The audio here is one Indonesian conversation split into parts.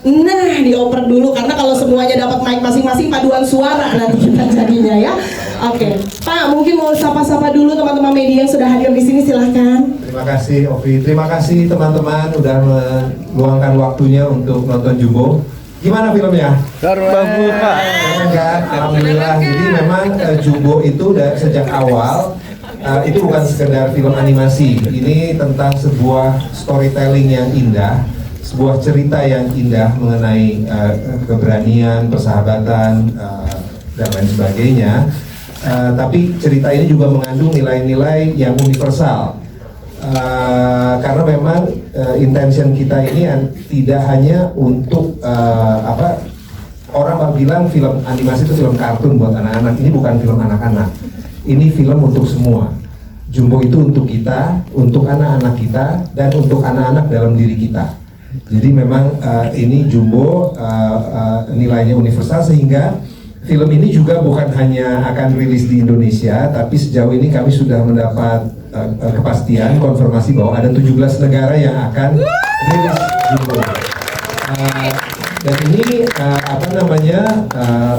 Nah, dioper dulu karena kalau semuanya dapat mic masing-masing paduan suara nanti kita jadinya ya. Oke, Pak, mungkin mau sapa-sapa dulu teman-teman media yang sudah hadir di sini, silahkan. Terima kasih Ovi, terima kasih teman-teman udah meluangkan waktunya untuk nonton Jumbo. Gimana filmnya? Bagus Pak. Keren kan? Alhamdulillah. Jadi memang Jumbo itu sejak awal itu bukan sekedar film animasi. Ini tentang sebuah storytelling yang indah, sebuah cerita yang indah mengenai keberanian, persahabatan dan lain sebagainya. Tapi cerita ini juga mengandung nilai-nilai yang universal. Karena memang intention kita ini tidak hanya untuk orang bilang film animasi itu film kartun buat anak-anak. Ini bukan film anak-anak. Ini film untuk semua. Jumbo itu untuk kita, untuk anak-anak kita, dan untuk anak-anak dalam diri kita. Jadi memang ini Jumbo nilainya universal sehingga film ini juga bukan hanya akan rilis di Indonesia, tapi sejauh ini kami sudah mendapat kepastian, konfirmasi bahwa ada 17 negara yang akan rilis Jumbo. Dan ini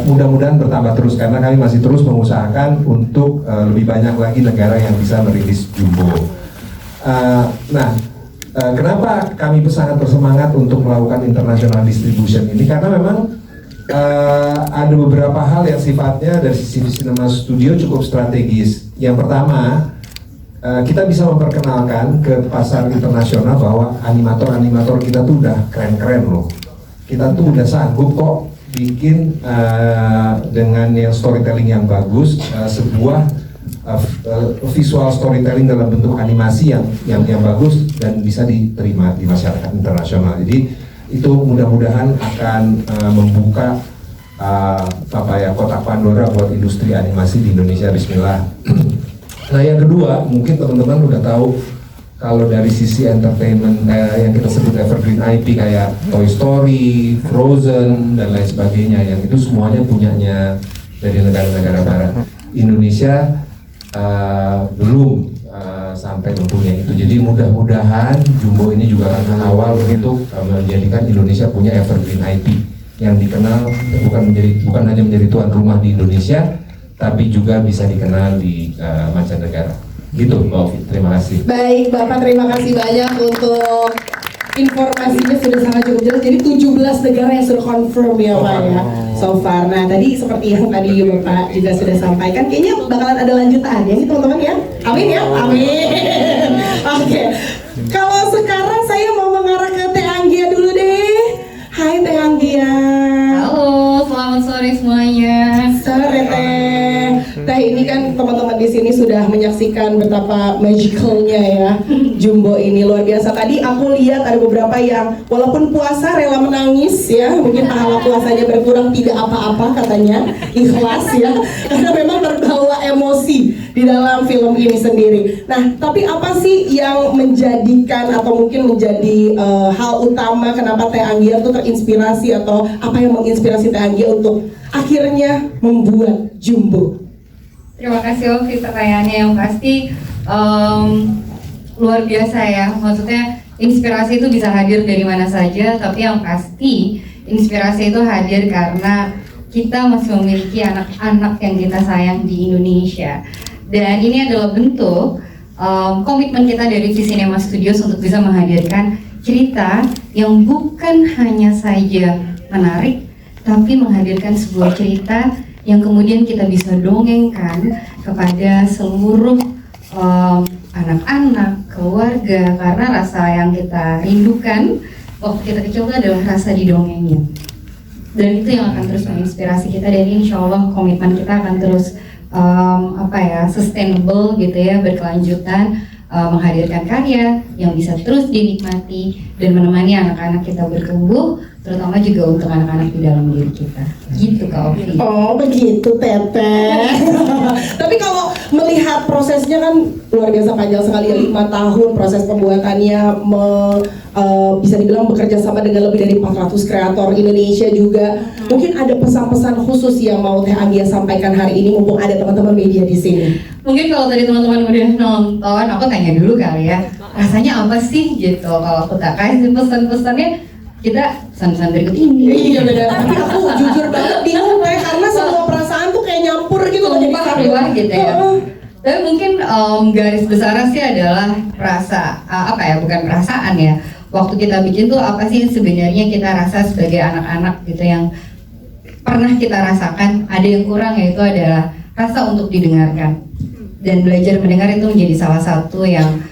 mudah-mudahan bertambah terus karena kami masih terus mengusahakan untuk lebih banyak lagi negara yang bisa merilis Jumbo. Kenapa kami sangat bersemangat untuk melakukan international distribution ini? Karena memang ada beberapa hal yang sifatnya dari sisi Cinema Studio cukup strategis. Yang pertama, kita bisa memperkenalkan ke pasar internasional bahwa animator-animator kita tuh udah keren-keren loh. Kita tuh udah sanggup kok bikin dengan yang storytelling yang bagus, sebuah visual storytelling dalam bentuk animasi yang bagus dan bisa diterima di masyarakat internasional. Jadi itu mudah-mudahan akan membuka kotak Pandora buat industri animasi di Indonesia. Bismillah. Nah, yang kedua, mungkin teman-teman udah tahu kalau dari sisi entertainment yang kita sebut evergreen IP kayak Toy Story, Frozen dan lain sebagainya, yang itu semuanya punyanya dari negara-negara barat. Indonesia belum sampai mempunyai itu. Jadi mudah-mudahan Jumbo ini juga akan awal untuk menjadikan Indonesia punya evergreen IP yang dikenal bukan hanya menjadi tuan rumah di Indonesia, tapi juga bisa dikenal di mancanegara. Gitu, Mbak Ovi. Terima kasih. Baik, Bapak, terima kasih banyak untuk informasinya sudah sangat cukup jelas. Jadi 17 negara yang sudah confirm ya Pak ya so far. Nah tadi seperti yang tadi Bapak juga sudah sampaikan, kayaknya bakalan ada lanjutan ya teman-teman ya. Amin ya, amin. Oke. Kalau sekarang saya mau mengarah ke Teh Anggia dulu deh. Hai Teh Anggia. Halo, selamat sore semuanya. Sore Teh. Teh ini kan teman-teman di sini sudah menyaksikan betapa magicalnya ya Jumbo ini, luar biasa. Tadi aku lihat ada beberapa yang walaupun puasa rela menangis ya, mungkin pahala puasanya berkurang tidak apa-apa katanya, ikhlas ya, karena memang terbawa emosi di dalam film ini sendiri. Nah, tapi apa sih yang menjadikan atau mungkin menjadi hal utama kenapa Teh Anggia tuh terinspirasi atau apa yang menginspirasi Teh Anggia untuk akhirnya membuat Jumbo? Terima kasih Ovi, pertanyaannya yang pasti luar biasa ya. Maksudnya inspirasi itu bisa hadir dari mana saja, tapi yang pasti inspirasi itu hadir karena kita masih memiliki anak-anak yang kita sayang di Indonesia. Dan ini adalah bentuk komitmen kita dari Cinema Studios untuk bisa menghadirkan cerita yang bukan hanya saja menarik, tapi menghadirkan sebuah cerita yang kemudian kita bisa dongengkan kepada seluruh anak-anak, keluarga, karena rasa yang kita rindukan waktu kita kecil itu adalah rasa didongengin. Dan itu yang akan terus menginspirasi kita, dan insya Allah komitmen kita akan terus sustainable gitu ya, berkelanjutan, menghadirkan karya yang bisa terus dinikmati dan menemani anak-anak kita bertumbuh, terutama juga untuk anak-anak di dalam diri kita. Gitu Kak Ovi. Oh begitu Teteh. Tapi kalau melihat prosesnya kan luar biasa panjang sekali ya, 5 tahun proses pembuatannya, bisa dibilang bekerja sama dengan lebih dari 400 kreator Indonesia juga. Mungkin ada pesan-pesan khusus yang mau Teh Anggia sampaikan hari ini mumpung ada teman-teman media di sini. Mungkin kalau tadi teman-teman udah nonton, aku tanya dulu kali ya, rasanya apa sih gitu. Kalau aku tak kasih pesan-pesannya, kita pesan-pesan berikut ini. Iya benar. Tapi aku jujur banget bingung kayak karena semua perasaan tuh kayak nyampur gitu loh jadi satu. Gitu ya. Tapi mungkin garis besarnya sih adalah bukan perasaan ya. Waktu kita bikin tuh apa sih sebenarnya kita rasa sebagai anak-anak gitu yang pernah kita rasakan. Ada yang kurang, yaitu adalah rasa untuk didengarkan. Dan belajar mendengar itu menjadi salah satu yang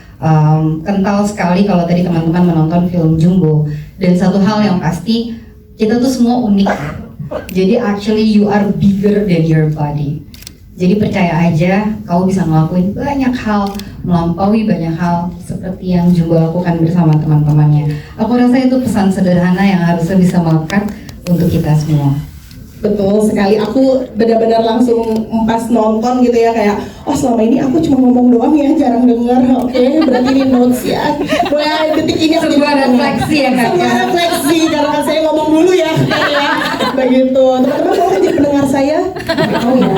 kental sekali kalau tadi teman-teman menonton film Jumbo. Dan satu hal yang pasti, kita tuh semua unik. Jadi actually you are bigger than your body. Jadi percaya aja, kau bisa ngelakuin banyak hal, melampaui banyak hal seperti yang Jumbo lakukan bersama teman-temannya. Aku rasa itu pesan sederhana yang harusnya bisa melekat untuk kita semua. Betul sekali, aku benar-benar langsung pas nonton gitu ya kayak, oh selama ini aku cuma ngomong doang ya, jarang denger. Oke, berarti ini notes ya. Mulai detik ini aku sebuah refleksi ya Kak. Sebuah refleksi, karena saya ngomong dulu ya. Begitu, teman-teman mau jadi pendengar saya? Mau ya.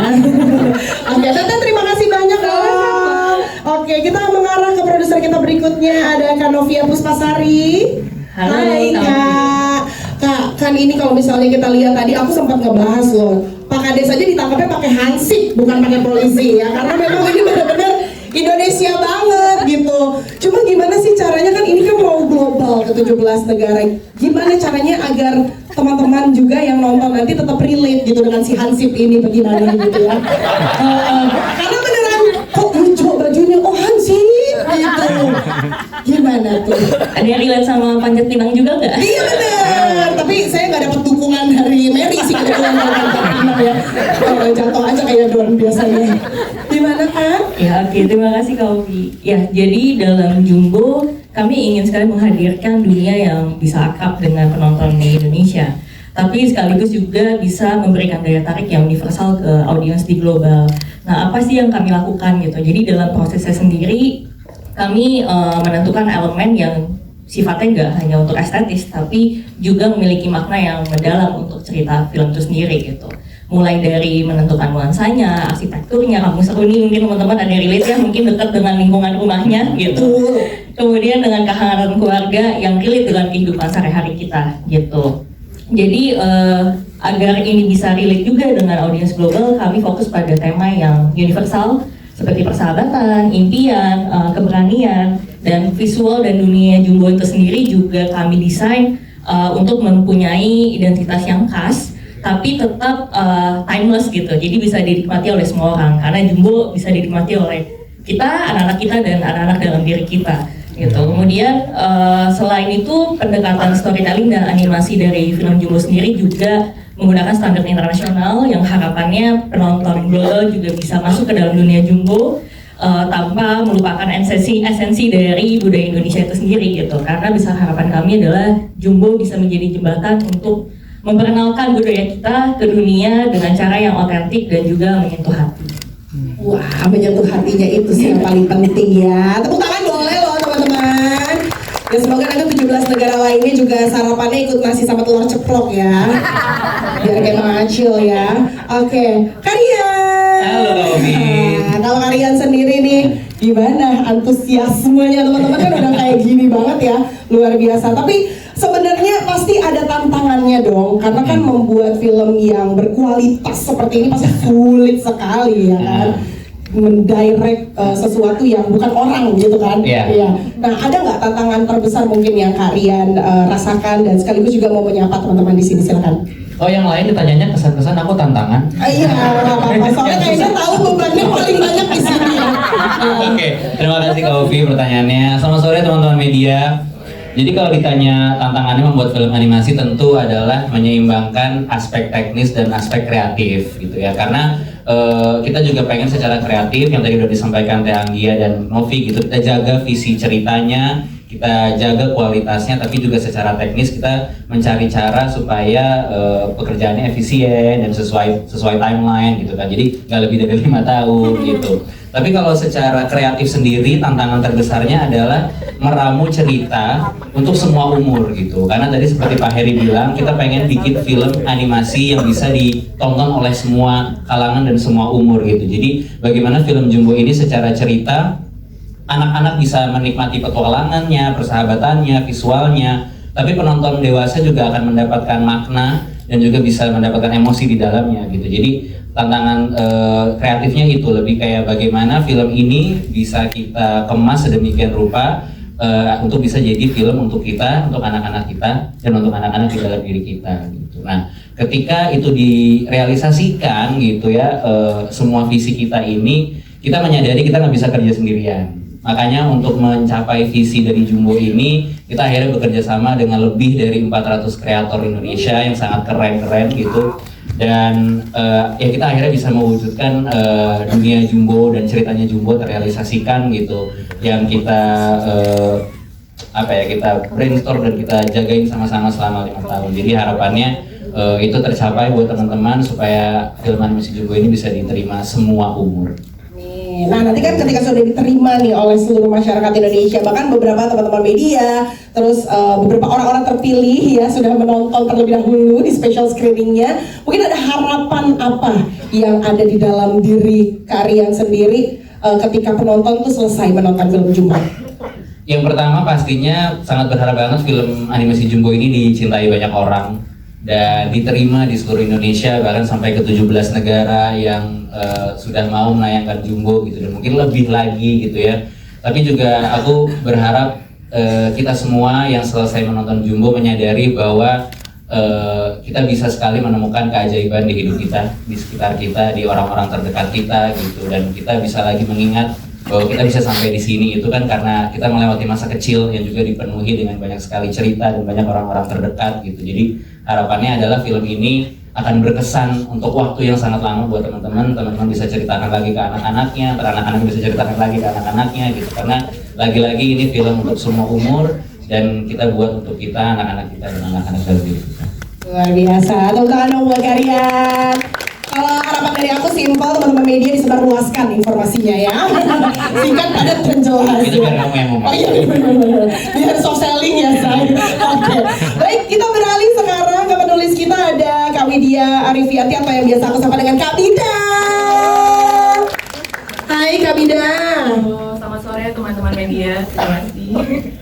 Oke, Tete terima kasih banyak dong. Oke, kita mengarah ke produser kita berikutnya, ada Kak Novia Puspasari. Halo, Hai Kak. Kak, kan ini kalau misalnya kita lihat tadi aku sempat ngebahas loh, Pak Kades aja ditangkapnya pakai hansip, bukan pakai polisi ya, karena memang ini benar-benar Indonesia banget gitu. Cuma gimana sih caranya, kan ini kan mau global ke 17 negara. Gimana caranya agar teman-teman juga yang nonton nanti tetap relate gitu dengan si hansip ini bagaimana gitu ya. Karena beneran kok hijau bajunya, oh hansip gitu. Gimana tuh? Ada yang relate sama Panjat Pinang juga nggak? Iya bener, tapi saya nggak dapat dukungan dari Mary sih kebetulan kalau Panjat Pinang ya. Kalau jatuh aja kayak Don biasanya. Gimana kan? Ya oke, terima kasih Kak Ovi. Ya, jadi dalam Jumbo kami ingin sekali menghadirkan dunia yang bisa akrab dengan penonton di Indonesia, tapi sekaligus juga bisa memberikan daya tarik yang universal ke audiens di global. Nah, apa sih yang kami lakukan gitu? Jadi dalam prosesnya sendiri kami menentukan elemen yang sifatnya nggak hanya untuk estetis, tapi juga memiliki makna yang mendalam untuk cerita film itu sendiri gitu. Mulai dari menentukan nuansanya, arsitekturnya, kampung seru ini mungkin teman-teman ada relate ya, mungkin dekat dengan lingkungan rumahnya gitu. Kemudian dengan kehangatan keluarga yang relate dengan kehidupan sehari-hari kita gitu. Jadi agar ini bisa relate juga dengan audiens global, kami fokus pada tema yang universal seperti persahabatan, impian, keberanian, dan visual dan dunia Jumbo itu sendiri juga kami desain untuk mempunyai identitas yang khas, tapi tetap timeless gitu. Jadi bisa dinikmati oleh semua orang, karena Jumbo bisa dinikmati oleh kita, anak-anak kita, dan anak-anak dalam diri kita. Gitu. Kemudian selain itu pendekatan storytelling dan animasi dari film Jumbo sendiri juga menggunakan standar internasional yang harapannya penonton global juga bisa masuk ke dalam dunia Jumbo tanpa melupakan esensi dari budaya Indonesia itu sendiri gitu. Karena bisa harapan kami adalah Jumbo bisa menjadi jembatan untuk memperkenalkan budaya kita ke dunia dengan cara yang otentik dan juga menyentuh hati. Wah, menyentuh hatinya itu sih yang paling penting ya. Tepuk tangan boleh loh teman-teman. Ya semoga nanti 17 negara lainnya juga sarapannya ikut nasi sama telur ceplok ya. Biar kayak Mang Acil ya. Oke, Karian. Halo Kak Ovi. Nah, kalau Karian sendiri nih, gimana antusiasmenya teman-teman, kan udah kayak gini banget ya, luar biasa. Tapi sebenarnya pasti ada tantangannya dong, karena kan membuat film yang berkualitas seperti ini pasti sulit sekali ya kan. Mendirect sesuatu yang bukan orang gitu kan. Iya. Nah, ada nggak tantangan terbesar mungkin yang Karian rasakan, dan sekaligus juga mau menyapa teman-teman di sini, silakan. Oh, yang lain ditanyanya kesan-kesan, aku tantangan. Iya, apa-apa. Soalnya kayaknya tahu bebannya paling banyak di sini. Oke, terima kasih Kak Ovi pertanyaannya. Selamat sore teman-teman media. Jadi kalau ditanya tantangannya membuat film animasi, tentu adalah menyeimbangkan aspek teknis dan aspek kreatif gitu ya. Karena kita juga pengen secara kreatif yang tadi udah disampaikan Teh Anggia dan Novi gitu, kita jaga visi ceritanya, kita jaga kualitasnya, tapi juga secara teknis kita mencari cara supaya pekerjaannya efisien dan sesuai timeline gitu kan. Jadi nggak lebih dari 5 tahun gitu. Tapi kalau secara kreatif sendiri, tantangan terbesarnya adalah meramu cerita untuk semua umur gitu. Karena tadi seperti Pak Heri bilang, kita pengen bikin film animasi yang bisa ditonton oleh semua kalangan dan semua umur gitu. Jadi bagaimana film Jumbo ini secara cerita, anak-anak bisa menikmati petualangannya, persahabatannya, visualnya, tapi penonton dewasa juga akan mendapatkan makna dan juga bisa mendapatkan emosi di dalamnya gitu. Jadi tantangan kreatifnya itu lebih kayak bagaimana film ini bisa kita kemas sedemikian rupa untuk bisa jadi film untuk kita, untuk anak-anak kita, dan untuk anak-anak di dalam diri kita gitu. Nah, ketika itu direalisasikan gitu ya, semua visi kita ini, kita menyadari kita nggak bisa kerja sendirian. Makanya untuk mencapai visi dari Jumbo ini, kita akhirnya bekerja sama dengan lebih dari 400 kreator Indonesia yang sangat keren-keren gitu. Dan ya kita akhirnya bisa mewujudkan dunia Jumbo dan ceritanya Jumbo terrealisasikan gitu. Yang kita kita brainstorm dan kita jagain sama-sama selama 5 tahun. Jadi harapannya itu tercapai buat teman-teman supaya film animasi Jumbo ini bisa diterima semua umur. Nah, nanti kan ketika sudah diterima nih oleh seluruh masyarakat Indonesia, bahkan beberapa teman-teman media, terus beberapa orang-orang terpilih ya sudah menonton terlebih dahulu di special screeningnya. Mungkin ada harapan apa yang ada di dalam diri Karian sendiri ketika penonton tuh selesai menonton film Jumbo? Yang pertama pastinya sangat berharap banget film animasi Jumbo ini dicintai banyak orang dan diterima di seluruh Indonesia, bahkan sampai ke 17 negara yang sudah mau menayangkan Jumbo gitu, dan mungkin lebih lagi gitu ya. Tapi juga aku berharap kita semua yang selesai menonton Jumbo menyadari bahwa kita bisa sekali menemukan keajaiban di hidup kita, di sekitar kita, di orang-orang terdekat kita gitu, dan kita bisa lagi mengingat bahwa kita bisa sampai di sini itu kan karena kita melewati masa kecil yang juga dipenuhi dengan banyak sekali cerita dan banyak orang-orang terdekat gitu. Jadi harapannya adalah film ini akan berkesan untuk waktu yang sangat lama buat teman-teman bisa ceritakan lagi ke anak-anaknya, anak-anak bisa ceritakan lagi ke anak-anaknya gitu, karena lagi-lagi ini film untuk semua umur dan kita buat untuk kita, anak-anak kita dan anak-anak dalam diri kita. Luar biasa, tepuk tangan dong buat Karian. Kalau harapan dari aku simpel, teman-teman media disebarluaskan informasinya ya. Singkat, padat, dan jelas. Itu biar kamu yang ngomong. Oh iya, benar-benar. Biar soft selling ya, say. Oke. Baik, kita beralih sekarang ke penulis kita, ada Kak Widya Arifiati atau yang biasa aku sapa dengan Kak Bida. Hai Kak Bida. Halo, selamat sore teman-teman media. Terima kasih.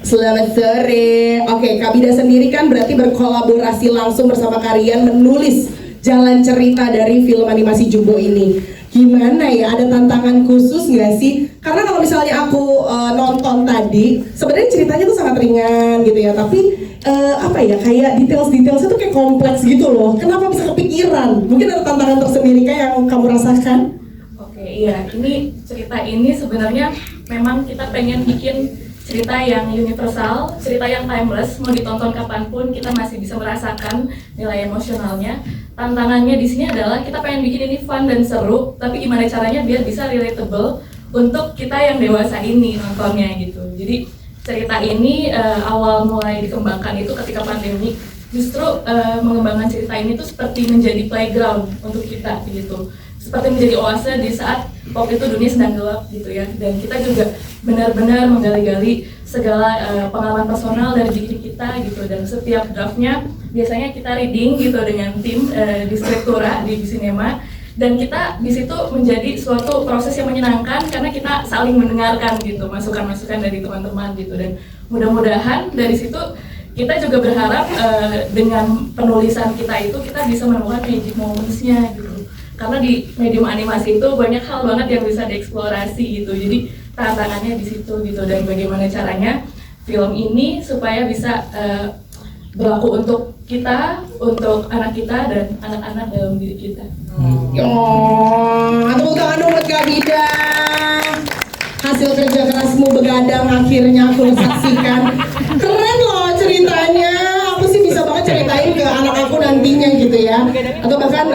Selamat sore. Oke, Kak Bida sendiri kan berarti berkolaborasi langsung bersama Karian menulis jalan cerita dari film animasi Jumbo ini. Gimana ya, ada tantangan khusus nggak sih? Karena kalau misalnya aku nonton tadi, sebenarnya ceritanya tuh sangat ringan gitu ya, tapi kayak details-detailsnya tuh kayak kompleks gitu loh. Kenapa bisa kepikiran? Mungkin ada tantangan tersendiri kayak yang kamu rasakan? Oke, iya, ini cerita ini sebenarnya memang kita pengen bikin cerita yang universal, cerita yang timeless, mau ditonton kapanpun kita masih bisa merasakan nilai emosionalnya. Tantangannya di sini adalah kita pengen bikin ini fun dan seru, tapi gimana caranya biar bisa relatable untuk kita yang dewasa ini nontonnya gitu. Jadi cerita ini awal mulai dikembangkan itu ketika pandemi, justru mengembangkan cerita ini tuh seperti menjadi playground untuk kita gitu. Seperti menjadi oase di saat waktu itu dunia sedang gelap gitu ya, dan kita juga benar-benar menggali-gali segala pengalaman personal dari diri kita gitu, dan setiap draftnya biasanya kita reading gitu dengan tim di Scriptura di Cinema, dan kita di situ menjadi suatu proses yang menyenangkan karena kita saling mendengarkan gitu masukan-masukan dari teman-teman gitu, dan mudah-mudahan dari situ kita juga berharap dengan penulisan kita itu kita bisa menemukan magic moments-nya gitu. Karena di medium animasi itu banyak hal banget yang bisa dieksplorasi gitu. Jadi tantangannya di situ gitu, dan bagaimana caranya film ini supaya bisa berlaku untuk kita, untuk anak kita dan anak-anak dalam diri kita. Tepuk tangan dong buat Kak Bida. Hasil kerja kerasmu begadang akhirnya aku saksikan. Keren loh ceritanya. Aku sih bisa banget ceritain ke anak aku nantinya gitu ya. Atau bahkan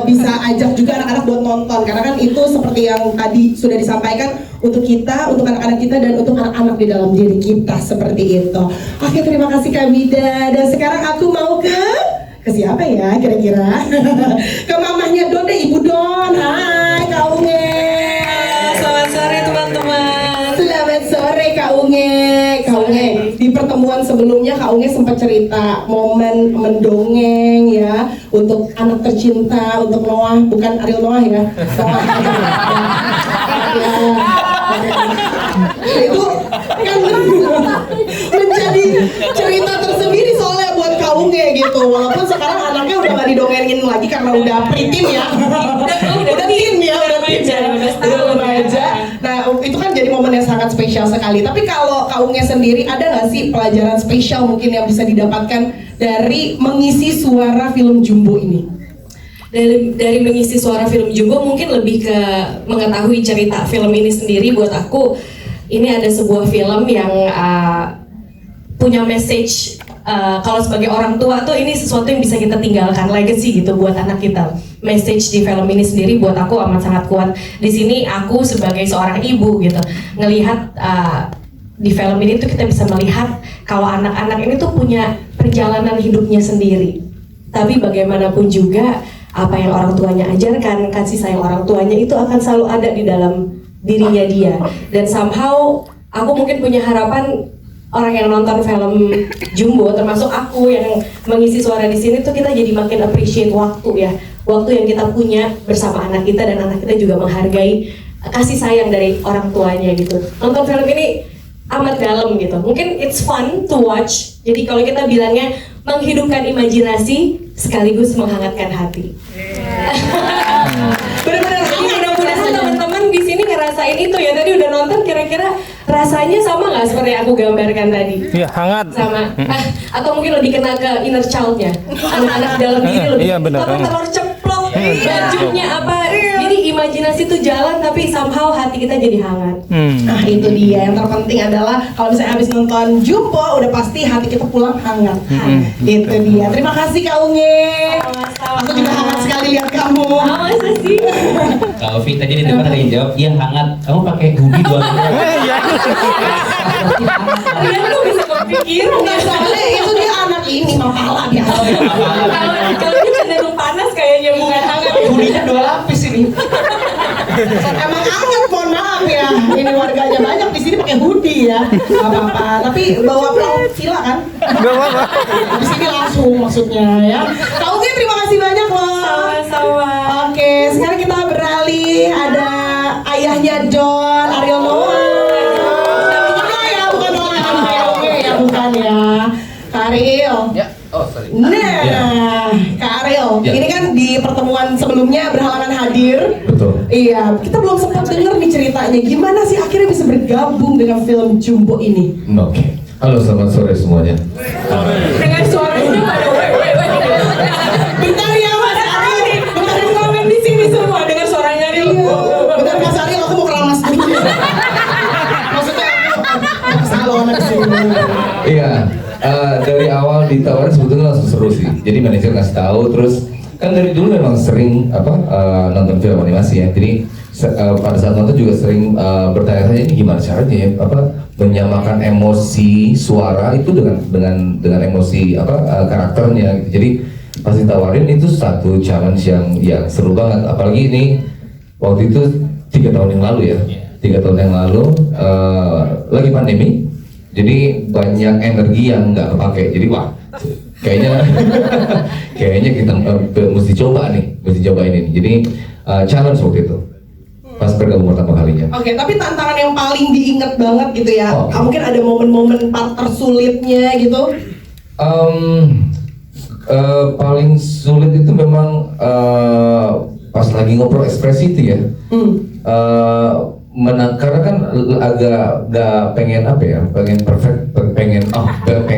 bisa ajak juga anak-anak buat nonton, karena kan itu seperti yang tadi sudah disampaikan, untuk kita, untuk anak-anak kita, dan untuk anak-anak di dalam diri kita, seperti itu. Oke, terima kasih Kak Bida. Dan sekarang aku mau ke siapa ya kira-kira? Ke mamahnya Don deh, Ibu Don. Hai Kak Unge. Selamat sore teman-teman. Selamat sore Kak Unge. Kak Unge, di pertemuan sebelumnya Kak Unge sempat cerita momen mendongeng ya untuk anak tercinta, untuk Noah, bukan Ariel Noah ya. Itu kan menjadi cerita tersendiri gitu. Walaupun sekarang anaknya udah nggak didongengin lagi karena udah preteen ya. Udah teen ya, udah remaja. Nah itu kan jadi momen yang sangat spesial sekali. Tapi kalau Kaungnya sendiri ada nggak sih pelajaran spesial mungkin yang bisa didapatkan dari mengisi suara film Jumbo ini? Dari mengisi suara film Jumbo mungkin lebih ke mengetahui cerita film ini sendiri. Buat aku ini ada sebuah film yang punya message, kalau sebagai orang tua tuh ini sesuatu yang bisa kita tinggalkan, legacy gitu buat anak kita. Message di film ini sendiri buat aku amat sangat kuat. Di sini aku sebagai seorang ibu gitu ngelihat di film ini tuh kita bisa melihat kalau anak-anak ini tuh punya perjalanan hidupnya sendiri. Tapi bagaimanapun juga apa yang orang tuanya ajarkan, kasih sayang orang tuanya itu akan selalu ada di dalam dirinya dia. Dan somehow aku mungkin punya harapan orang yang nonton film Jumbo, termasuk aku yang mengisi suara di sini tuh kita jadi makin appreciate waktu ya, waktu yang kita punya bersama anak kita dan anak kita juga menghargai kasih sayang dari orang tuanya gitu. Nonton film ini amat dalam gitu. Mungkin it's fun to watch. Jadi kalau kita bilangnya menghidupkan imajinasi sekaligus menghangatkan hati. Benar-benar mudah-mudahan teman-teman di sini ngerasain itu ya. Tadi udah nonton, kira-kira rasanya sama nggak seperti yang aku gambarkan tadi? Iya, hangat. Sama. Atau mungkin lebih kena ke inner child-nya. Anak-anak dalam diri lebih. Iya, benar. Telur ceplok, bajunya apa? Jadi imajinasi itu jalan tapi somehow hati kita jadi hangat. Nah itu dia yang terpenting adalah kalau misalnya habis nonton Jumbo udah pasti hati kita pulang hangat. Itu dia. Terima kasih Kak Unge. Aku juga hangat sekali lihat kamu. Masa sih? Kak Ovi tadi di depan ada yang jawab, iya hangat. Kamu pakai hoodie doang. Iya lu bisa kepikiran. Enggak soalnya itu dia anak ini mapala biasa. Kalau ini cenderung panas kayaknya bukan hangat. Hoodie-nya 2 lapis ini. Emang hangat, mohon maaf ya. Ini warganya banyak di sini pakai hoodie ya. Gak apa-apa. Tapi bawa pulang villa kan? Gak apa-apa. Di sini langsung maksudnya ya. Kak Ugi terima kasih banyak loh. Sama-sama. Oke, sekarang kita beralih ada ayahnya Don Ariel Noah. Bukan ya, bukan Noah. Oke, ya bukan ya. Kak Ariel. Ya, oh sorry. Nah, Kak Ariel, Ya. ini kan di pertemuan sebelumnya berhalangan hadir. Betul. Iya, kita belum sempat dengar nih ceritanya. Gimana sih akhirnya bisa bergabung dengan film Jumbo ini? Oke. Halo, selamat sore semuanya. Dengan suaranya pada Bentar ya Mas Ariel. bentar komen di sini semua dengan suaranya Ariel. Bentar Mas Ariel, aku mau keramas dulu. Maksudnya aku salon di sini. Iya, dari awal ditawarin sebetulnya langsung seru sih. Jadi manajer ngasih tahu, terus kan dari dulu memang sering nonton film animasi ya. Jadi pada saat nonton juga sering bertanya-tanya ini gimana caranya ya, menyamakan emosi suara itu dengan emosi karakternya. Jadi pas ditawarin itu satu challenge yang seru banget. Apalagi ini waktu itu 3 tahun yang lalu ya. 3 tahun yang lalu lagi pandemi. Jadi banyak energi yang nggak kepake. Jadi wah, kayaknya kita mesti coba ini. Jadi challenge waktu itu pas bergabung pertama kalinya. Oke, tapi tantangan yang paling diingat banget gitu ya. Mungkin ada momen-momen part tersulitnya gitu. Paling sulit itu memang pas lagi ngobrol ekspresi itu ya. Karena kan agak pengen pengen perfect, pengen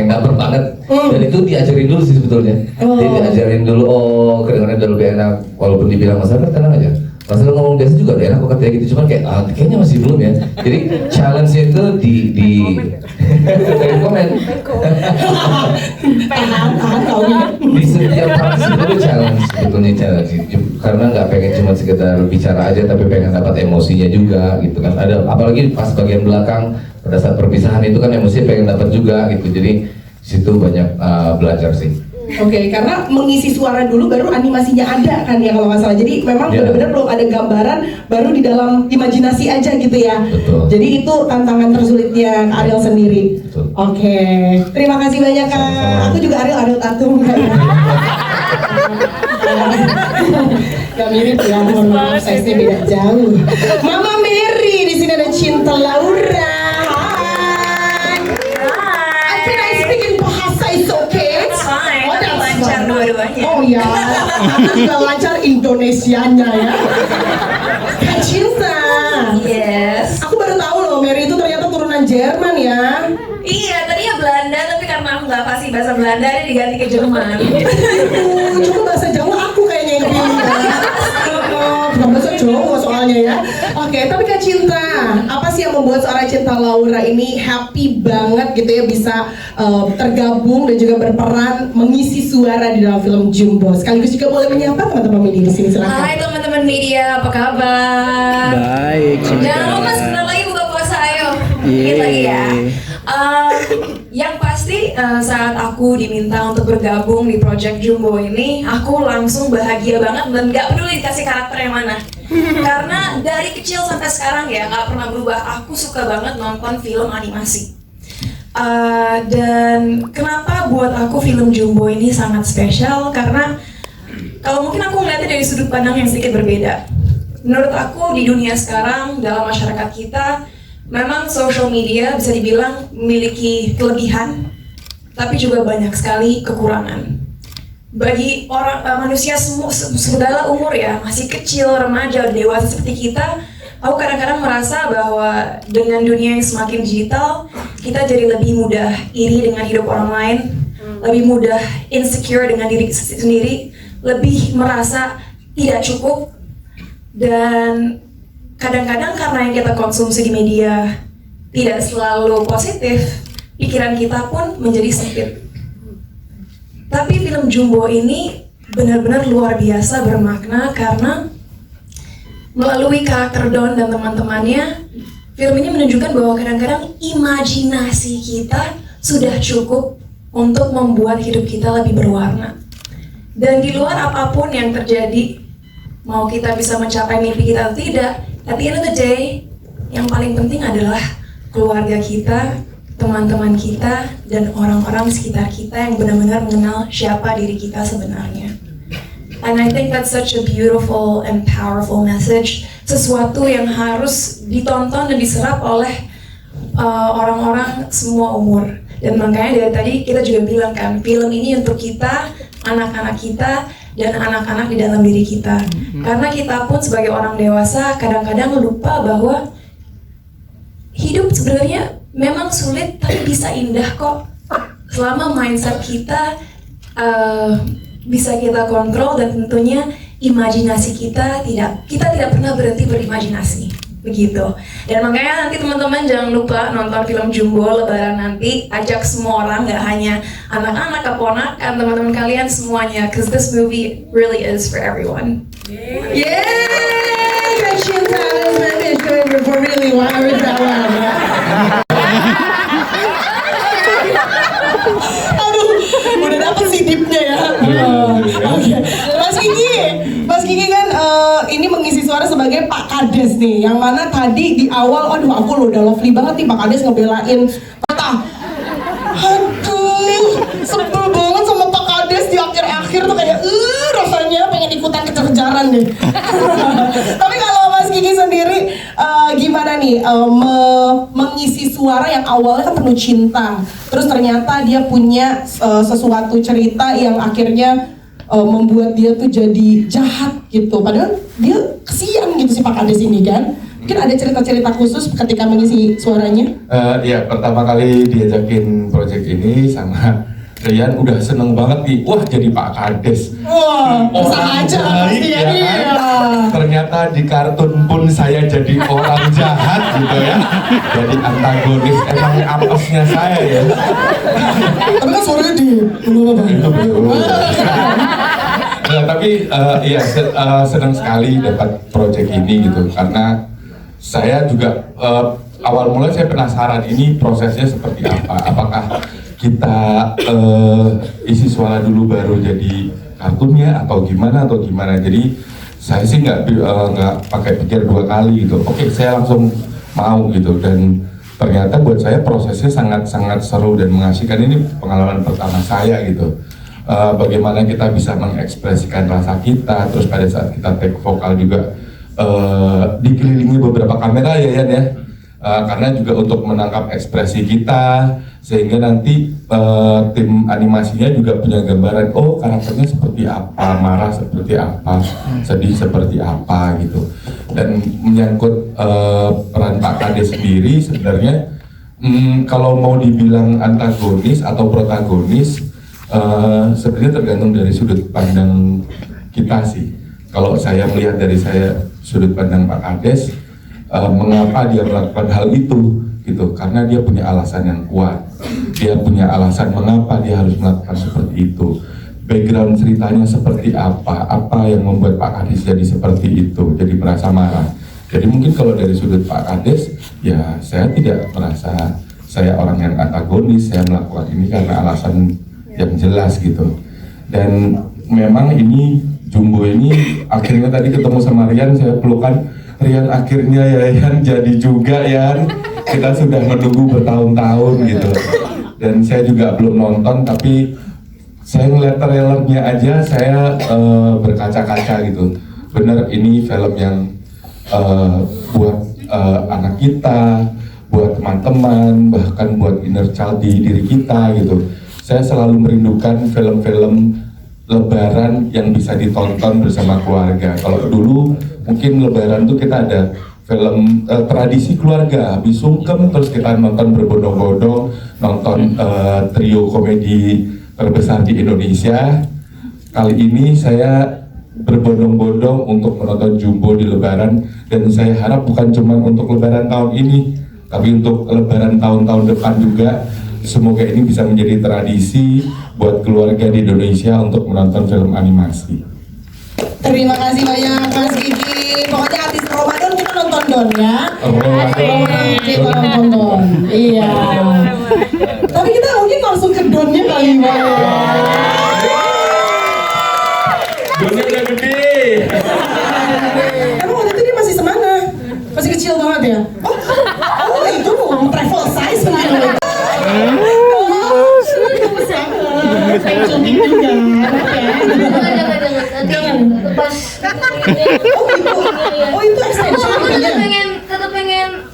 dapet banget. Dan itu diajarin dulu sih sebetulnya. Jadi diajarin dulu, kedengarannya udah lebih enak. Walaupun dibilang masalah tenang aja. Masalah ngomong biasa juga udah enak kok katanya gitu, cuman kayak kayaknya masih belum ya. Jadi challenge-nya itu di dari komen. Tahan kau ya. Di setiap fraksi itu challenge, sebetulnya challenge. Karena nggak pengen cuma sekedar bicara aja, tapi pengen dapat emosinya juga gitu kan. Ada apalagi pas bagian belakang pada saat perpisahan itu kan emosi pengen dapat juga gitu. Jadi situ banyak belajar sih. Oke, karena mengisi suara dulu baru animasinya ada kan ya kalau nggak salah. Jadi memang benar-benar belum ada gambaran, baru di dalam imajinasi aja gitu ya. Betul. Jadi itu tantangan tersulitnya Kak Ariel sendiri. Betul. Oke, terima kasih banyak Kak. Sama-sama. Aku juga Ariel tattoo enggak ya? Gak mirip ya, mohon maaf, size-nya beda jauh. Mama Mary, di sini ada Cinta Laura. Hai. I think I speak in Bahasa is okay. Fine. Oh, that's dua-duanya. Oh ya, aku juga lancar Indonesianya ya. Kak Cinta. Yes. Aku baru tahu loh, Mary itu ternyata turunan Jerman ya. Iya, tadinya Belanda, tapi karena aku nggak fasih bahasa Belanda, dia diganti ke Jerman. Coba bahasa Jawa aku kayaknya yang pilih ya. Bukan bahasa Jawa soalnya ya. Oke, tapi Kak Cinta, apa sih yang membuat seorang Cinta Laura ini happy banget gitu ya bisa tergabung dan juga berperan mengisi suara di dalam film Jumbo? Sekaligus juga boleh menyapa teman-teman media di sini, silakan. Hai teman-teman media, apa kabar? Baik, Jangan lupa sebentar lagi buka puasa, ayo. Dikit lagi ya. Yang pasti saat aku diminta untuk bergabung di Project Jumbo ini, aku langsung bahagia banget dan gak peduli dikasih karakter yang mana. Karena dari kecil sampai sekarang ya gak pernah berubah, aku suka banget nonton film animasi. Dan kenapa buat aku film Jumbo ini sangat spesial, karena kalau mungkin aku melihatnya dari sudut pandang yang sedikit berbeda. Menurut aku di dunia sekarang, dalam masyarakat kita, memang social media bisa dibilang memiliki kelebihan, tapi juga banyak sekali kekurangan. Bagi orang manusia segala umur ya, masih kecil, remaja, dewasa seperti kita, aku kadang-kadang merasa bahwa dengan dunia yang semakin digital, kita jadi lebih mudah iri dengan hidup orang lain, lebih mudah insecure dengan diri sendiri, lebih merasa tidak cukup, dan kadang-kadang karena yang kita konsumsi di media tidak selalu positif, pikiran kita pun menjadi sempit. Tapi film Jumbo ini benar-benar luar biasa bermakna karena melalui karakter Don dan teman-temannya, film ini menunjukkan bahwa kadang-kadang imajinasi kita sudah cukup untuk membuat hidup kita lebih berwarna. Dan di luar apapun yang terjadi, mau kita bisa mencapai mimpi kita atau tidak, at the end of the day, yang paling penting adalah keluarga kita, teman-teman kita, dan orang-orang sekitar kita yang benar-benar mengenal siapa diri kita sebenarnya. And I think that's such a beautiful and powerful message, sesuatu yang harus ditonton dan diserap oleh orang-orang semua umur. Dan makanya dari tadi kita juga bilang kan, film ini untuk kita, anak-anak kita, dan anak-anak di dalam diri kita. Karena kita pun sebagai orang dewasa kadang-kadang lupa bahwa hidup sebenarnya memang sulit tapi bisa indah kok. Selama mindset kita bisa kita kontrol dan tentunya imajinasi kita tidak pernah berhenti berimajinasi. Begitu. Dan makanya nanti teman-teman jangan lupa nonton film Jumbo Lebaran nanti, ajak semua orang, gak hanya anak-anak, keponakan, teman-teman kalian semuanya, because this movie really is for everyone. Yeay! Kak Cinta, this movie is going for really wild that one ya. Aduh, udah dapet sih tipnya ya. Oke, Mas Kiki kan ini mengisi suara sebagai Pak Kades nih, yang mana tadi di awal, aduh aku lo udah lovely banget nih Pak Kades ngebelain kata, aduh sebel banget sama Pak Kades di akhir-akhir tuh kayak, rasanya pengen ikutan kejar-kejaran deh. Tapi kalau Mas Kiki sendiri gimana nih mengisi suara yang awalnya kan penuh cinta, terus ternyata dia punya sesuatu cerita yang akhirnya membuat dia tuh jadi jahat gitu, padahal dia kesian gitu si Pak Kades ini kan. Mungkin ada cerita-cerita khusus ketika mengisi suaranya? Ya, pertama kali diajakin project ini sama Rian udah seneng banget nih, wah jadi Pak Kades. Wah, bisa aja pasti ya. Ternyata di kartun pun saya jadi orang jahat gitu ya. Jadi antagonis, emang apesnya saya ya. Tapi kan suaranya di Itu betul. Nah, tapi iya senang sekali dapat project ini gitu, karena saya juga awal mulai saya penasaran ini prosesnya seperti apa. Apakah kita isi suara dulu baru jadi kartunnya atau gimana. Jadi saya sih nggak pakai pikir dua kali gitu. Oke, saya langsung mau gitu, dan ternyata buat saya prosesnya sangat seru dan mengasihkan. Ini pengalaman pertama saya gitu. Bagaimana kita bisa mengekspresikan rasa kita, terus pada saat kita take vokal juga dikelilingi beberapa kamera ya Yan ya. Karena juga untuk menangkap ekspresi kita, sehingga nanti tim animasinya juga punya gambaran, oh karakternya seperti apa, marah seperti apa, sedih seperti apa gitu. Dan menyangkut peran Pak Kades sendiri sebenarnya kalau mau dibilang antagonis atau protagonis sebenarnya tergantung dari sudut pandang kita sih. Kalau saya melihat dari sudut pandang Pak Kades, mengapa dia melakukan hal itu gitu, karena dia punya alasan yang kuat, dia punya alasan mengapa dia harus melakukan seperti itu, background ceritanya seperti apa yang membuat Pak Kades jadi seperti itu, jadi merasa marah. Jadi mungkin kalau dari sudut Pak Kades, ya saya tidak merasa saya orang yang antagonis, saya melakukan ini karena alasan yang jelas gitu. Dan memang ini Jumbo ini akhirnya tadi ketemu sama Rian, saya pelukan, Rian akhirnya ya Rian jadi juga Yan. Kita sudah menunggu bertahun-tahun gitu. Dan saya juga belum nonton, tapi saya ngeliat trailernya aja saya berkaca-kaca gitu. Bener ini film yang buat anak kita, buat teman-teman, bahkan buat inner child di diri kita gitu. Saya selalu merindukan film-film Lebaran yang bisa ditonton bersama keluarga. Kalau dulu mungkin Lebaran tuh kita ada film tradisi keluarga, habis sungkem terus kita nonton berbondong-bondong, nonton trio komedi terbesar di Indonesia. Kali ini saya berbondong-bondong untuk menonton Jumbo di Lebaran, dan saya harap bukan cuma untuk Lebaran tahun ini, tapi untuk Lebaran tahun-tahun depan juga. Semoga ini bisa menjadi tradisi buat keluarga di Indonesia untuk menonton film animasi. Terima kasih banyak Mas Kiki. Pokoknya artis Ramadan kita nonton Don ya. Ramadan kita nonton Don. Iya. Tapi kita mungkin langsung ke Donnya kali ya. Donnya udah gede. Emang waktu itu dia masih semana? Masih kecil banget ya? Oh itu travel size benar. Oh itu extension. Aku tetap pengen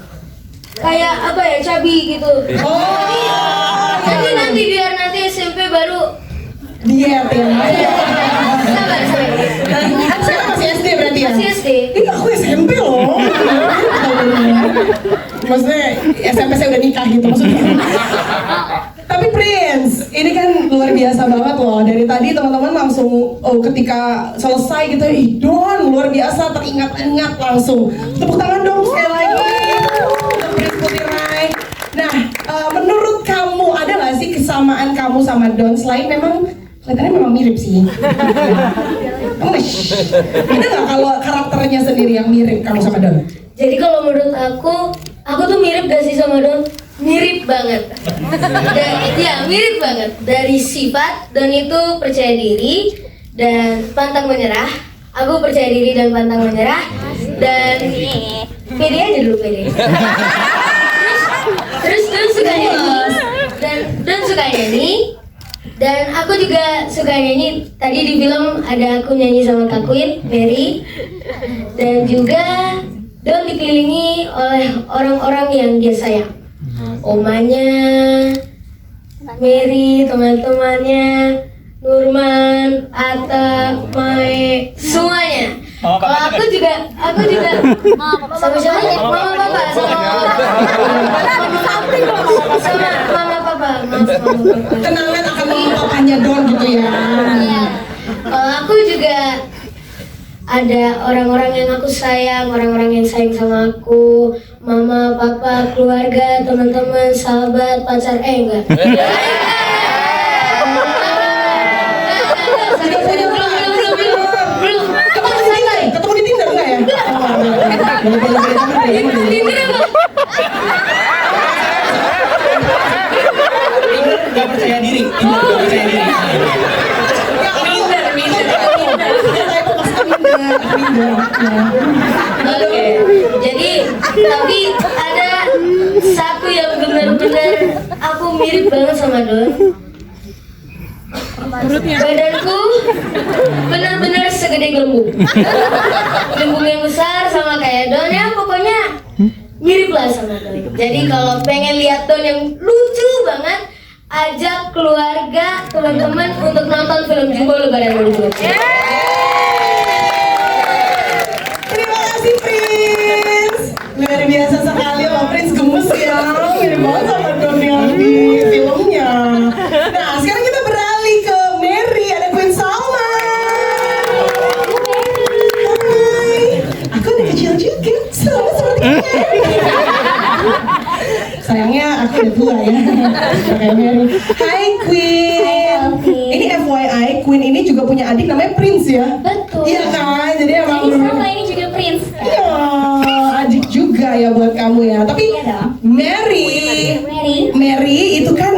kayak apa ya, cabi gitu. Jadi nanti biar nanti SMP baru diet ya. Sabar. Sekarang masih SD berarti ya? Masih SD. Iya aku SMP loh. Maksudnya SMP saya udah nikah gitu maksudnya. Tapi Prince, ini kan luar biasa banget loh. Dari tadi teman-teman langsung ketika selesai gitu, Don luar biasa, teringat-ingat langsung. Tepuk tangan dong sekali lagi untuk Prince Putri Rai. Nah, menurut kamu ada nggak sih kesamaan kamu sama Don selain memang kelihatannya memang mirip sih? Ada nggak kalau karakternya sendiri yang mirip kamu sama Don? Jadi kalau menurut aku tuh mirip gak sih sama Don? Mirip banget. Ya mirip banget. Dari sifat, Don itu percaya diri dan pantang menyerah. Aku percaya diri dan pantang menyerah. Dan pede aja dulu pede. Terus Don suka nyanyi. Dan Don suka nyanyi. Dan aku juga suka nyanyi. Tadi di film ada aku nyanyi sama Kak Queen, Mary. Dan juga Don dikelilingi oleh orang-orang yang dia sayang. Omanya, Mary, teman-temannya, Nurman, Atta, Mae, semuanya. Kalau aku juga sama siapa? Mama papa, sama mama papa. Kenangan akan mama papanya Don gitu ya. Kalau aku juga ada orang-orang yang aku sayang, orang-orang yang sayang sama aku, mama, papa, keluarga, teman-teman, sahabat, pacar, enggak. Belum. Ketemu di Tinder enggak ya? Gak percaya diri. Oke, jadi tapi ada satu yang benar-benar aku mirip banget sama Don. Badanku benar-benar segede gelembung. Gelembung yang besar sama kayak Don ya, pokoknya mirip lah sama Don. Jadi kalau pengen lihat Don yang lucu banget, ajak keluarga, teman-teman untuk nonton film Jumbo Lebaran 2020. Terima kasih Prince. Luar biasa sekali loh Prince, gemes ya. Mirip banget sama Don yang di filmnya. Nah sekarang kita beralih ke Mary, ada Queen Salma. Hai, aku udah kecil juga, sama seperti Mary. Sayangnya aku udah tua ya. Kayak Mary. Hai Queen. Ini FYI, Queen ini juga punya adik namanya Prince ya. Betul. Iya kan, jadi emang. Jadi sama ini juga Prince. Iya, adik juga ya buat kamu ya. Tapi Mary itu kan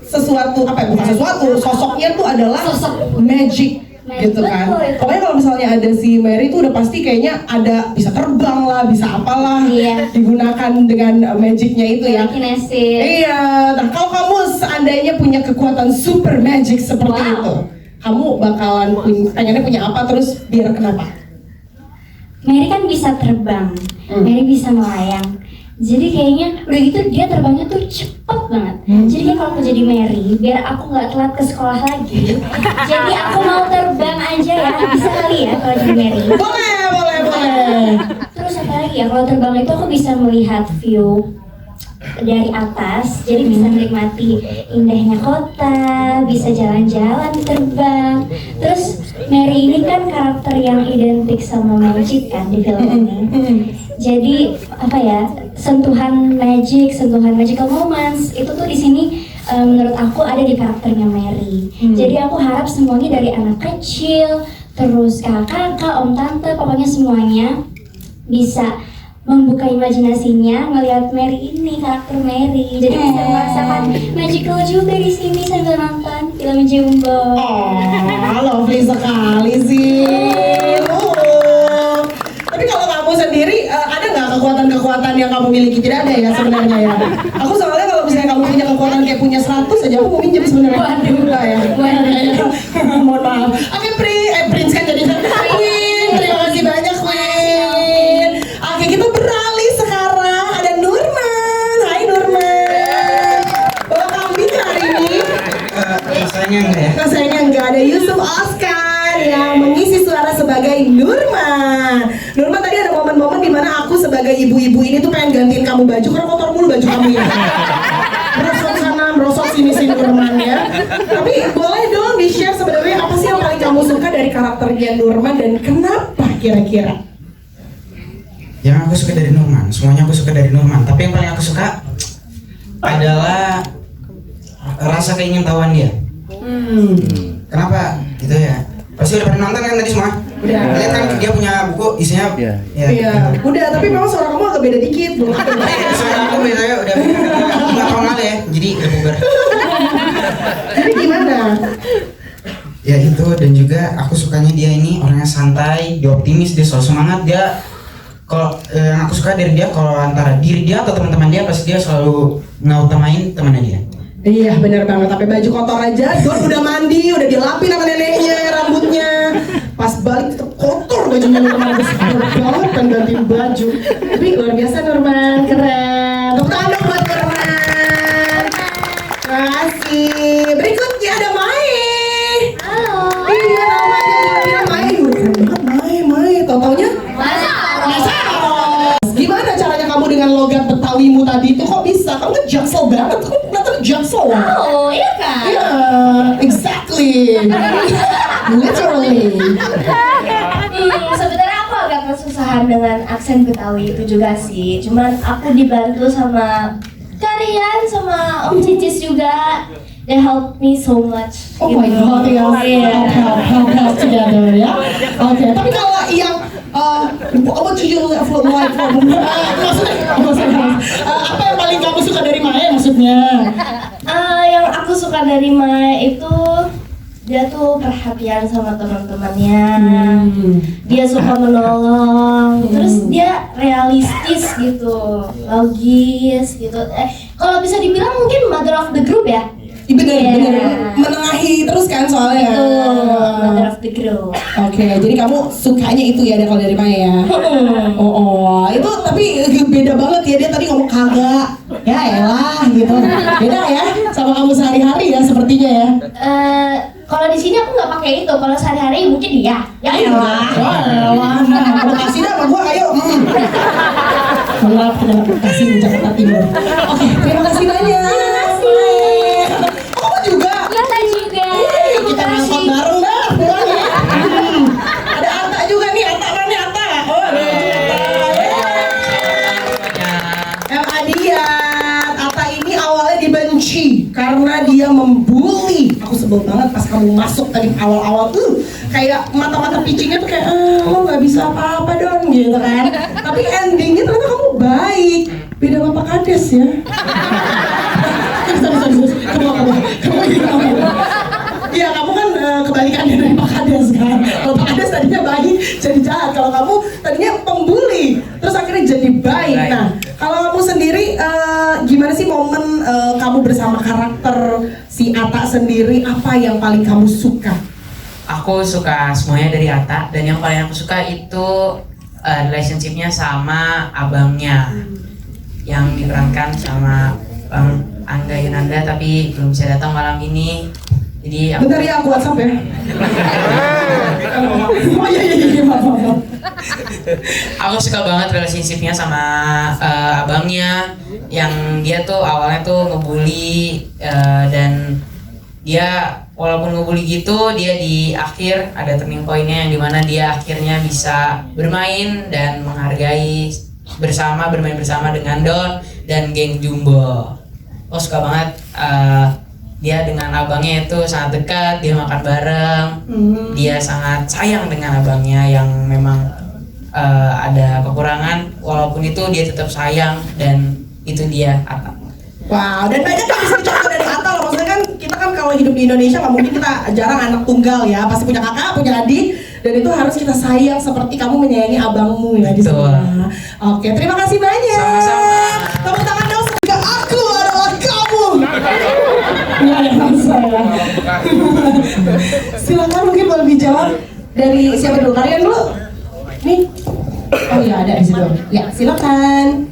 sesuatu apa ya, bukan sesuatu, sosoknya tuh adalah sosok magic gitu kan. Pokoknya kalau misalnya ada si Mary itu udah pasti kayaknya ada bisa terbang lah, bisa apalah, digunakan dengan magicnya itu ya. Iya. Nah kalau kamu seandainya punya kekuatan super magic seperti itu, kamu bakalan pengennya punya apa, terus biar kenapa? Mary kan bisa terbang, Mary bisa melayang. Jadi kayaknya udah gitu dia terbangnya tuh cepet banget. Jadi kayak kalau aku jadi Mary, biar aku nggak telat ke sekolah lagi. Jadi aku mau terbang aja ya, bisa kali ya kalau jadi Mary. Boleh. Terus apa lagi ya, kalau terbang itu aku bisa melihat view dari atas, jadi bisa menikmati indahnya kota, bisa jalan-jalan terbang. Terus Mary ini kan karakter yang identik sama magic kan di film ini. Jadi apa ya, sentuhan magical moments itu tuh di sini menurut aku ada di karakternya Mary. Jadi aku harap semuanya dari anak kecil, terus kakak, om, tante, pokoknya semuanya bisa membuka imajinasinya ngelihat Mary ini, karakter Mary. Jadi bisa merasakan magical juga di sini sambil nonton film Jumbo. Lovely sekali sih. Tapi kalau kamu sendiri ada nggak kekuatan-kekuatan yang kamu miliki? Tidak ada ya sebenarnya ya. Aku soalnya kalau misalnya kamu punya kekuatan kayak punya 100 aja aku mau minjem sebenarnya. Enggak ya. Mohon maaf. Oke, Prince kan jadi Queen. Terima kasih banyak Queen. Oke, kita beralih sekarang ada Nurman. Hai Nurman. Bawa kambing hari ini. Rasanya enggak. Ada Yusuf Oscar yang mengisi suara sebagai Nurman. Nurman, tadi ada momen-momen dimana aku sebagai ibu-ibu ini tuh pengen gantiin kamu baju karena kotor mulu baju kamu ya. Merosot sana, merosot sini Nurman ya. Tapi boleh dong di-share sebenarnya apa sih yang paling kamu suka dari karakternya Nurman dan kenapa kira-kira? Yang aku suka dari Nurman, semuanya aku suka dari Nurman. Tapi yang paling aku suka adalah rasa keingintahuan dia. Kenapa? Gitu ya. Pasti udah pernah nonton kan tadi semua? Udah. Lihat kan dia punya buku isinya. Iya. Udah, tapi memang suara kamu agak beda dikit. Suara aku beda ya, udah 5 tahun lalu ya. Jadi udah bubar. Jadi gimana? Ya itu, dan juga aku sukanya dia ini orangnya santai, dia optimis, dia selalu semangat. Dia kalau yang aku suka dari dia, kalau antara diri dia atau teman-teman dia, pasti dia selalu ngutamain temannya dia. Iya benar banget, tapi baju kotor aja, Don udah mandi, udah dilapin sama neneknya rambutnya. Pas balik tetap kotor bajunya Nurman, terus banget kan gantiin baju. Tapi luar biasa Nurman, keren. Tepuk tangan dong buat Nurman. Terima kasih. Berikutnya ada Mae. Halo. Iya namanya Mae. Keren banget Mae. Tau-taunya? Masa. Gimana caranya kamu dengan logat Betawimu tadi itu kok bisa? Kamu kan jaksel banget, kamu kelihatan jaksel. Oh, iya kan? Iya, exactly. Literally. Sebenarnya aku agak kesusahan dengan aksen Betawi itu juga sih. Cuman aku dibantu sama kalian, sama Om Cicis juga. They help me so much. Oh my god, ya. Help together ya. Oke, tapi kalau yang what do you like from maksudnya apa yang paling kamu suka dari Mae maksudnya? Yang aku suka dari Mae itu dia tuh perhatian sama teman-temannya, dia suka menolong, terus dia realistis gitu, logis gitu. Kalau bisa dibilang mungkin mother of the group ya. Bener, menengahi terus kan soalnya. Itu mother of the group. Oke, jadi kamu sukanya itu ya kalau dari Mae ya. Oh, itu tapi beda banget ya, dia tadi ngomong kagak. Ya elah gitu. Beda ya sama kamu sehari-hari ya sepertinya ya. Kalau di sini aku nggak pakai itu. Kalau sehari-hari mungkin iya. Ya elah. Elah. Nah, lu kasih dah sama gua, ayo. Maaf, kasih Jakarta Timur. Oke, terima kasih banyak. Kamu juga. Kita juga. Kita nonton bareng dah. Pulang ya. Ada Atta juga nih. Atta mana Atta? Oh, ada Adian. Atta ini awalnya dibenci karena dia membuli. Aku sebel banget pas kamu masuk tadi awal-awal kayak mata-mata pitchingnya tuh kayak lo nggak bisa apa-apa dong gitu kan. Tapi endingnya ternyata kamu baik. Beda sama Pak Kades ya. Iya, kamu kan kebalikannya dari Pak Kades kan. Kalau Pak Kades tadinya baik jadi jahat, kalau kamu tadinya pembuli terus akhirnya jadi baik. Nah, kalau kamu sendiri gimana sih momen kamu bersama karakter si Atta sendiri, apa yang paling kamu suka? Aku suka semuanya dari Atta, dan yang paling aku suka itu relationshipnya sama abangnya yang diperankan sama Bang Angga Yunanda, tapi belum bisa datang malam ini. Jadi aku... Bentar ya, aku WhatsApp ya. Oh iya, maaf. Aku suka banget relationshipnya sama abangnya, yang dia tuh awalnya tuh ngebully, dan dia walaupun ngebully gitu, dia di akhir ada turning pointnya yang dimana dia akhirnya bisa bermain dan menghargai bermain bersama dengan Don dan geng Jumbo. Aku suka banget dia dengan abangnya itu sangat dekat, dia makan bareng, dia sangat sayang dengan abangnya yang memang ada kekurangan, walaupun itu dia tetap sayang, dan itu dia Atta. Wow, dan banyak yang bisa dicontoh dari Atta loh. Maksudnya kan kita kan kalau hidup di Indonesia nggak mungkin kita jarang anak tunggal ya, pasti punya kakak, punya adik, dan itu harus kita sayang seperti kamu menyayangi abangmu ya di sana. Oke, terima kasih banyak. Sama-sama. Tepuk tangan dong, jika aku adalah kamu. Ya, saya. Silakan mungkin boleh dijawab dari siapa dulu? Kalian dulu. Nih. Oh iya, ada di situ. Ya, silakan.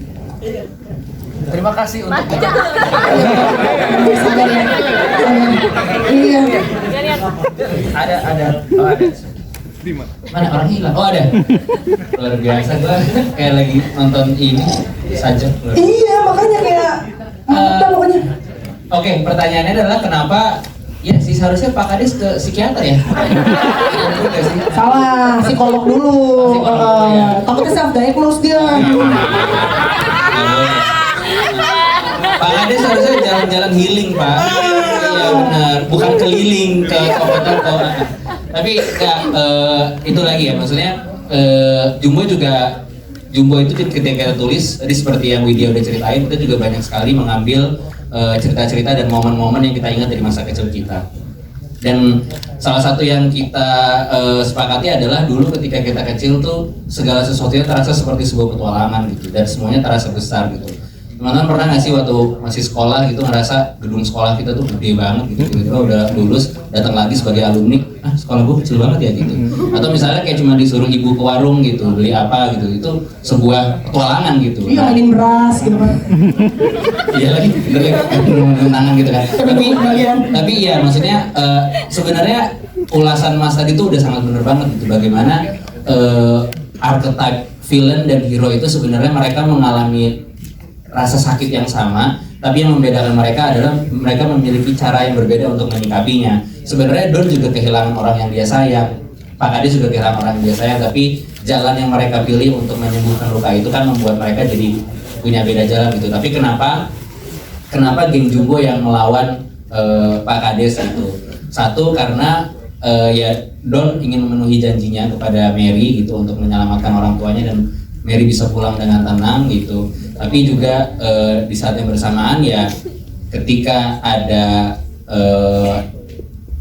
Terima kasih untuk Iya. Ada. Mana orang hilang? Oh ada. Luar biasa, gua kayak lagi nonton ini saja. Iya, makanya kayak pokoknya. Oke, pertanyaannya adalah kenapa ya sih seharusnya Pak Kades ke psikiater ya? Salah, psikolog dulu. Takutnya self diagnose dia. Pak Kades harusnya jalan-jalan healing, Pak. Iya benar, bukan keliling ke toko-toko. Tapi ya itu lagi ya, maksudnya Jumbo itu ketika kita tulis tadi seperti yang Widya udah ceritain, kita juga banyak sekali mengambil cerita-cerita dan momen-momen yang kita ingat dari masa kecil kita. Dan salah satu yang kita sepakati adalah dulu ketika kita kecil tuh segala sesuatunya terasa seperti sebuah petualangan gitu, dan semuanya terasa besar gitu. Teman-teman pernah nggak sih waktu masih sekolah gitu ngerasa gedung sekolah kita tuh gede banget gitu, tiba-tiba udah lulus datang lagi sebagai alumni, sekolah gue kecil banget ya gitu. Atau misalnya kayak cuma disuruh ibu ke warung gitu beli apa gitu, itu sebuah petualangan gitu. Iya, mainin beras gitu kan. Iya lagi, bener lagi tangan gitu kan. Tapi ya maksudnya sebenarnya ulasan Mas tadi tuh udah sangat bener banget gitu, bagaimana archetype villain dan hero itu sebenarnya mereka mengalami rasa sakit yang sama, tapi yang membedakan mereka adalah mereka memiliki cara yang berbeda untuk menyikapinya. Sebenarnya Don juga kehilangan orang yang dia sayang, Pak Kades juga kehilangan orang yang dia sayang, tapi jalan yang mereka pilih untuk menyembuhkan luka itu kan membuat mereka jadi punya beda jalan gitu. Tapi kenapa geng Jumbo yang melawan Pak Kades itu? Satu karena ya Don ingin memenuhi janjinya kepada Mary gitu untuk menyelamatkan orang tuanya dan Mary bisa pulang dengan tenang gitu. Tapi juga di saat yang bersamaan ya ketika ada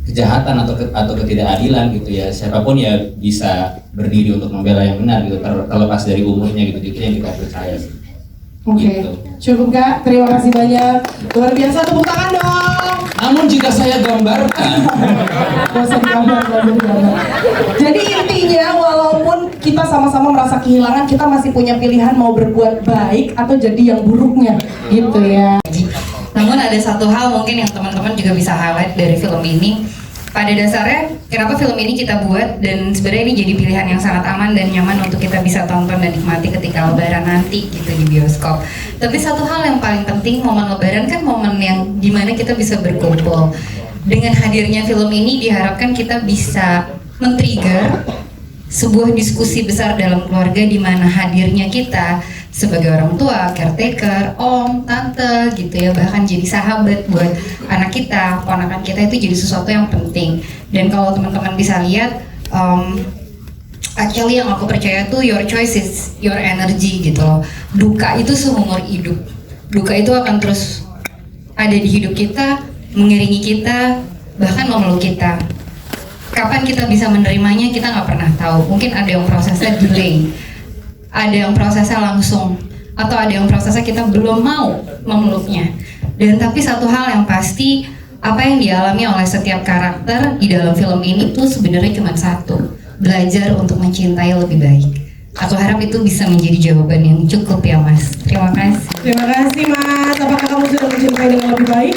kejahatan atau ketidakadilan gitu ya, siapapun ya bisa berdiri untuk membela yang benar gitu, terlepas dari umurnya gitu, itu yang kita percaya sih. Oke, cukup Kak, terima kasih banyak. Luar biasa, tepuk tangan dong. Namun jika saya gambarkan Gak usah digambar. Jadi intinya walaupun kita sama-sama merasa kehilangan, kita masih punya pilihan mau berbuat baik atau jadi yang buruknya gitu ya. Namun ada satu hal mungkin yang teman-teman juga bisa highlight dari film ini. Pada dasarnya, kenapa film ini kita buat dan sebenarnya ini jadi pilihan yang sangat aman dan nyaman untuk kita bisa tonton dan nikmati ketika lebaran nanti gitu di bioskop. Tapi satu hal yang paling penting, momen lebaran kan momen yang dimana kita bisa berkumpul. Dengan hadirnya film ini diharapkan kita bisa men-trigger sebuah diskusi besar dalam keluarga di mana hadirnya kita sebagai orang tua, caretaker, om, tante gitu ya, bahkan jadi sahabat buat anak kita, ponakan kita itu jadi sesuatu yang penting. Dan kalau teman-teman bisa lihat, actually yang aku percaya tuh your choice is your energy gitu loh. Duka itu seumur hidup, duka itu akan terus ada di hidup kita, mengiringi kita, bahkan memeluk kita. Kapan kita bisa menerimanya kita nggak pernah tahu. Mungkin ada yang prosesnya delay, ada yang prosesnya langsung, atau ada yang prosesnya kita belum mau memeluknya. Dan tapi satu hal yang pasti, apa yang dialami oleh setiap karakter di dalam film ini tuh sebenarnya cuma satu, belajar untuk mencintai lebih baik. Aku harap itu bisa menjadi jawaban yang cukup ya Mas. Terima kasih. Terima kasih Mas. Apakah kamu sudah mencintai dengan lebih baik?